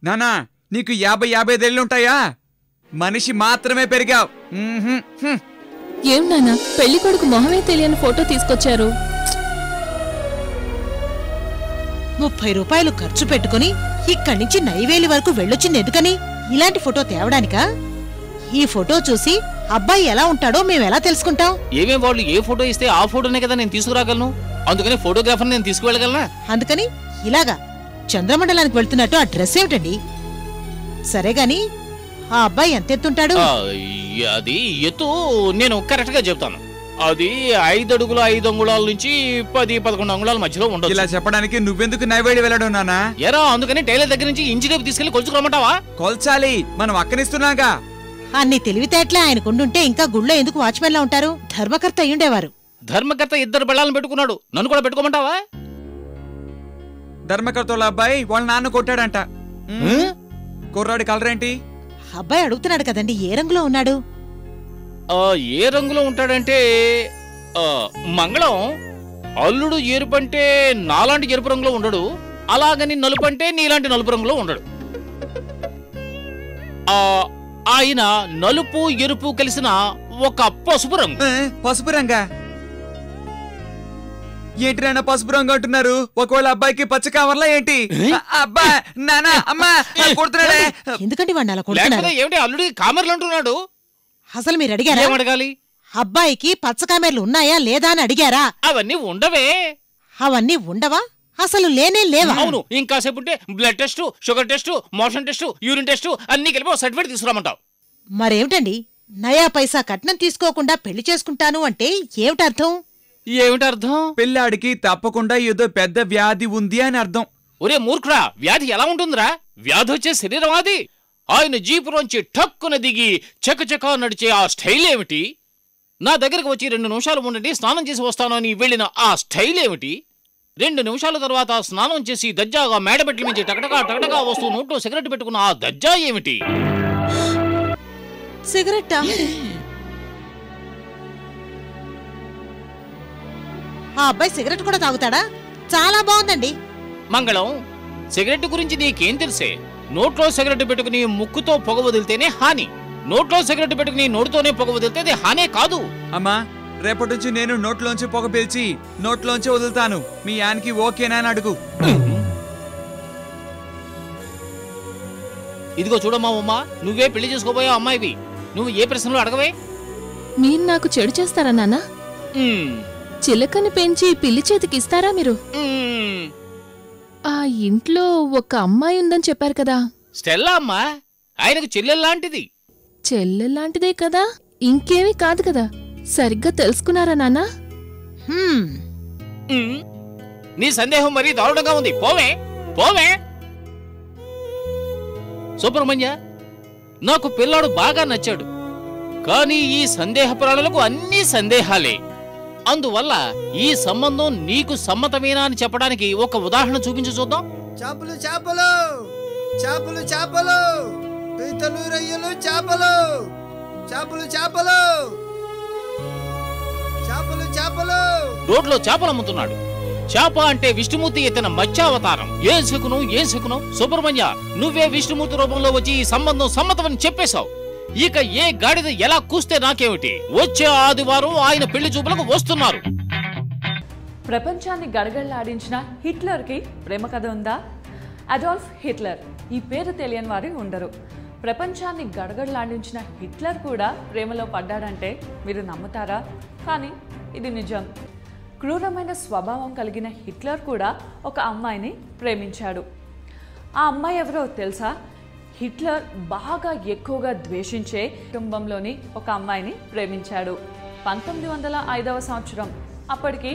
నానా నీకు 50-55 ఉంటాయా? మనిషి మాత్రమే పెరిగావు. ఏం నానా పెళ్లి కొడుకు మొహమే తెలియని ఫోటో తీసుకొచ్చారు. 30 రూపాయలు ఖర్చు పెట్టుకుని ఇక్కడి నుంచి నైవేలి వరకు వెళ్ళొచ్చింది ఎందుకని? ఇలాంటి ఫోటో తేవడానికా? ఈ ఫోటో చూసి అబ్బాయి ఎలా ఉంటాడో మేమెలా తెలుసుకుంటాం? ఏమేం వాళ్ళు ఏ ఫోటో ఇస్తే ఆ ఫోటోనే కదా నేను తీసుకురాగలను. అందుకని ఫోటోగ్రాఫర్ నేను తీసుకువెళ్ళగలనా? అందుకని ఇలాగా చంద్రమండలానికి వెళ్తున్నట్టు ఆ డ్రెస్ ఏమిటండి? సరే గాని ఆ అబ్బాయి ఎంత ఎత్తుంటాడు? అది ఎత్తు నేను కరెక్ట్ గా చెప్తాను. అది 5 అడుగుల 5 అంగుళాల నుంచి 10-11 అంగుళాల మధ్యలో ఉండదు. ఇలా చెప్పడానికి నువ్వెందుకు నైవేడి వెళ్ళడం నానా? ఎరా అందుకని టైలర్ దగ్గర నుంచి ఇంజనీర్ తీసుకెళ్లి కొలుచుకోమంటావా? కొల్చాలి, మనం అక్కనిస్తున్నాగా. అన్ని తెలివితేటలే ఆయనకుండుంటే ఇంకా గుళ్ళో ఎందుకు వాచ్మెన్ లా ఉంటారు? ధర్మకర్త అయ్యుండేవారు. ధర్మకర్త 2 బెళ్ళాలను పెట్టుకున్నాడు, నన్ను కూడా పెట్టుకోమంటావా? ధర్మకర్తల అబ్బాయి వాళ్ళ నాన్న కొట్టాడంట. కుర్రాడి కలర్ ఏంటి? అబ్బాయి అడుగుతున్నాడు కదండి ఏ రంగులో ఉన్నాడు? ఏ రంగులో ఉంటాడంటే మంగళం అల్లుడు ఎరుపంటే నాలాంటి ఎరుపు రంగులో ఉండడు, అలాగని నలుపంటే నీలాంటి నలుపు రంగులో ఉండడు. ఆయన నలుపు ఎరుపు కలిసిన ఒక పసుపు రంగు. పసుపు రంగా? ఏంటి పసుపు రంగు అంటున్నారు? ఒకవేళ అబ్బాయికి పచ్చ కావర్లా ఏంటి? అబ్బా నానా అమ్మా కొడుతున్నాడే. ఎందుకంటే వాడిని అలా కొడుతున్నారు? ఏమిటి అల్లుడికి కామెర్లు అంటున్నాడు? అసలు మీరు అడిగారా? అడగాలి. అబ్బాయికి పచ్చ కామెర్లు ఉన్నాయా లేదా అని అడిగారా? అవన్నీ ఉండవే. అవన్నీ ఉండవా? అసలు లేనే లేవా? అవును, ఇంకాసేపు ఉంటే blood test, sugar test, motion test, urine test అన్ని కలిపి ఒక సర్టిఫికేట్ తీసుకురామంటావు. మరేమిటండి నయా పైసా కట్నం తీసుకోకుండా పెళ్లి చేసుకుంటాను అంటే ఏమిటర్థం? ఏమిటర్థం? పిల్లాడికి తప్పకుండా ఏదో పెద్ద వ్యాధి ఉంది అని అర్థం. ఒరే మూర్ఖుడా, వ్యాధి ఎలా ఉంటుందిరా? వ్యాధి వచ్చే శరీరం అది. ఆయన జీపులోంచి ఠక్కున దిగి చకచకా నడిచే ఆ స్టైల్ ఏమిటి? నా దగ్గరకు వచ్చి 2 నిమిషాలు ఉండండి స్నానం చేసి వస్తాను అని వెళ్ళిన ఆ స్టైల్ ఏమిటి? 2 నిమిషాల తర్వాత స్నానం చేసి దజ్జాగా మేడబెట్ల నుంచి టకటకా వస్తూ నోట్లో సిగరెట్ పెట్టుకున్న ఆ దజ్జా ఏమిటి? సిగరెట్టా? ఆ అబ్బాయి సిగరెట్ కూడా తాగుతాడా? చాలా బాగుందండి. మంగళం, సిగరెట్ గురించి నీకేం తెలిసే? నోట్లో సిగరెట్ పెట్టుకుని ముక్కుతో పొగ వదిలితేనే హాని, నోట్లో సిగరెట్ పెట్టుకుని నోటితోనే పొగ వదిలితే అది హానే కాదు. అమ్మా రేపటి నుంచి నేను నోట్లోంచి పొగ పీల్చి నోట్లోంచి వదులుతాను. మీ యానికి ఓకేనా అని అడుగు. ఇదిగో చూడమ్మా ఉమ్మా, నువ్వే పెళ్లి చేసుకోబోయా అమ్మాయివి, నువ్వు ఏ ప్రశ్నలు అడగవే? మీరు నాకు చెడు చేస్తారా నాన్న? చిలకని పెంచి పిల్లి చేతికి ఇస్తారా మీరు? ఆ ఇంట్లో ఒక అమ్మాయి ఉందని చెప్పారు కదా, స్టెల్లా అమ్మా. ఆయనకు చెల్లెల్లాంటిది. చెల్లెల్లాంటిదే కదా, ఇంకేమీ కాదు కదా. సరిగ్గా తెలుసుకున్నారా నాన్న? నీ సందేహం మరీ దారుణంగా ఉంది. పోవే పోవే. సుబ్రహ్మణ్య, నాకు పిల్లాడు బాగా నచ్చాడు, కానీ ఈ సందేహ ప్రాణులకు అన్ని సందేహాలే. అందువల్ల ఈ సంబంధం నీకు సమ్మతమేనా అని చెప్పడానికి ఒక ఉదాహరణ చూపించి చూద్దాం. చేపలు చేపలు చేపలు చేపలు పీతలు రొయ్యలు చేపలు చేపలు చేపలు చేపలు చేపలు. రోడ్లో చేపలు అమ్ముతున్నాడు. చేప అంటే విష్ణుమూర్తి ఎత్తిన మత్స్యావతారం. ఏం శకునం సుబ్రహ్మణ్య, నువ్వే విష్ణుమూర్తి రూపంలో వచ్చి ఈ సంబంధం సమ్మతమని చెప్పేశావు. ఇక ఏ గాడిద ఎలా కూస్తే నాకేమిటి? వచ్చే ఆదివారం ఆయన పెళ్లి చూపులకు వస్తున్నారు. ప్రపంచాన్ని గడగడలాడించిన హిట్లర్కి ప్రేమ కథ ఉందా? అడాల్ఫ్ హిట్లర్, ఈ పేరు తెలియని వారు ఉండరు. ప్రపంచాన్ని గడగడలాడించిన హిట్లర్ కూడా ప్రేమలో పడ్డాడంటే మీరు నమ్ముతారా? కానీ ఇది నిజం. క్రూరమైన స్వభావం కలిగిన హిట్లర్ కూడా ఒక అమ్మాయిని ప్రేమించాడు. ఆ అమ్మాయి ఎవరో తెలుసా? హిట్లర్ బాగా ఎక్కువగా ద్వేషించే కుటుంబంలోని ఒక అమ్మాయిని ప్రేమించాడు. 1905వ సంవత్సరం. అప్పటికి